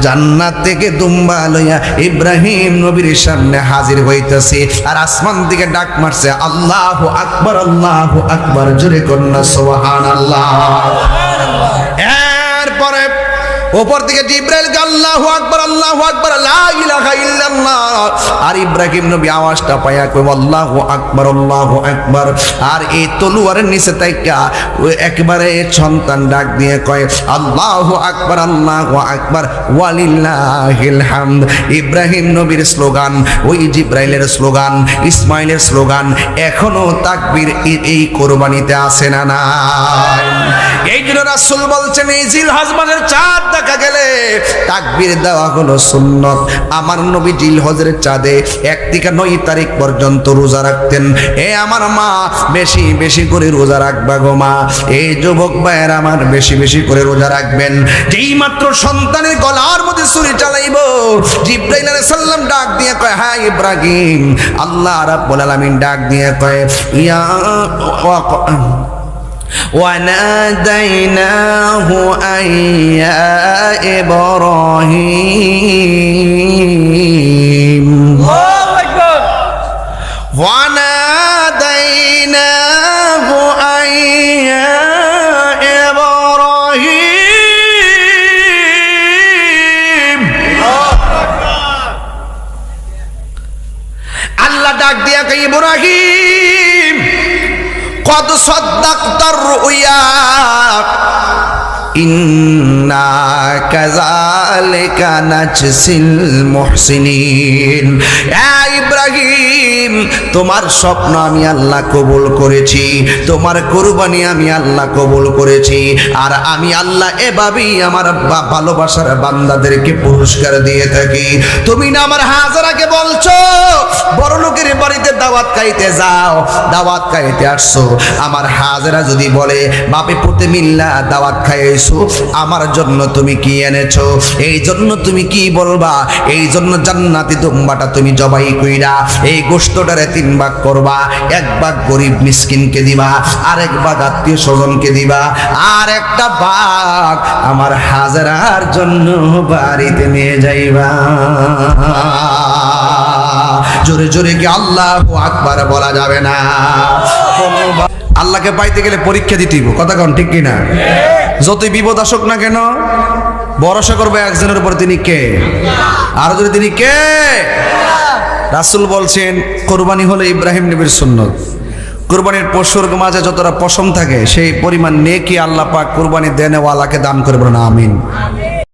জান্নাত থেকে দুম্বা লইয়া ইব্রাহিম নবীর সামনে হাজির হইতেছে আর আসমান থেকে ডাক মারছে আল্লাহু আকবার, আল্লাহু আকবার, জোরে কন্যা সুবহানাল্লাহ। এরপরে উপর থেকে জিবরাইল আল্লাহু আকবার, আল্লাহু আকবার, লা ইলাহা ইল্লাল্লাহ। আর ইব্রাহিম নবী আওয়াজটা পায়া কই আল্লাহু আকবার, আল্লাহু আকবার। আর এই তলোয়ারের নিচে তাইকা একবারে সন্তান ডাক দিয়ে কয় আল্লাহু আকবার, আল্লাহু আকবার, ওয়ালিল্লাহিল হামদ। ইব্রাহিম নবীর স্লোগান, ওই জিবরাইলের স্লোগান, ইসমাইলের স্লোগান এখনো তাকবীর এই কোরবানিতে আছে না নাই? এই জন্য রাসূল বলছেন এই জিলহজ মাসের চাঁদ দেখা গেলে তাকবীর দেওয়া হলো সুন্নত। আমার নবী জিলহজের চাঁদে 1 থেকে 9 তারিখ পর্যন্ত রোজা রাখতেন। এ আমার মা বেশি বেশি করে রোজা রাখবা গো মা। এই যুবক ভাইয়ের আমার বেশি বেশি করে রোজা রাখবেন। যেই মাত্র সন্তানের গলার মধ্যে ছুরি চালাইব জিবরাইল আলাইহিস সালাম ডাক দিয়ে কয় হ্যাঁ ইব্রাহিম। আল্লাহ রাব্বুল আলামিন ডাক দিয়ে কয় ইয়া وَنَادَيْنَاهُ أَن يَا إِبْرَاهِيمُ اللَّهُ أَكْبَرُ وَنَادَيْنَاهُ أَن يَا إِبْرَاهِيمُ আল্লাহ ডাক দিয়া কয় ইব্রাহিম قد صدقت الرؤيا إنا كذلك نجزي المحسنين يا ইব্রাহিম তোমার স্বপ্ন আমি আল্লাহ কবুল করেছি, তোমার কুরবানি আমি আল্লাহ কবুল করেছি। আর আমি আল্লাহ এভাবেই আমার ভালোবাসার বান্দাদেরকে পুরস্কার দিয়ে থাকি। তুমি না আমার হাজরাকে বলছো বড় লোকের বাড়িতে দাওয়াত খাইতে যাও, দাওয়াত খাইতে আসছো। আমার হাজরা যদি বলে বাপে পুতে মিল্লা দাওয়াত খাইছো, আমার জন্য তুমি কি এনেছো? এই জন্য তুমি কি বলবা? এই জন্য জান্নাতি দুম্বাটা তুমি জবাই কইরা এই গোশতটারে 3 ভাগ করবা। 1 ভাগ গরিব মিসকিনকে দিবা, আরেক ভাগ আত্মীয় স্বজনকে দিবা, আর একটা ভাগ আমার হাজরার জন্য বাড়িতে নিয়ে যাইবা। জোরে জোরে কি আল্লাহু আকবার বলা যাবে না? আল্লাহকে পাইতে গেলে পরীক্ষা দিতে হইব, কথা কোন ঠিক কিনা? যতই বিপদ আসুক না কেন ভরসা করবে একজনের উপর, তিনি কে? আর যদি তিনি কে? রাসূল বলছেন কুরবানি হলো ইব্রাহিম নবীর সুন্নত। কুরবানির পশুর মাঝে যতটা পশম থাকে সেই পরিমাণ নেকি আল্লাহ পাক কুরবানি দেনেওয়ালাকে দান করবেন। আমিন।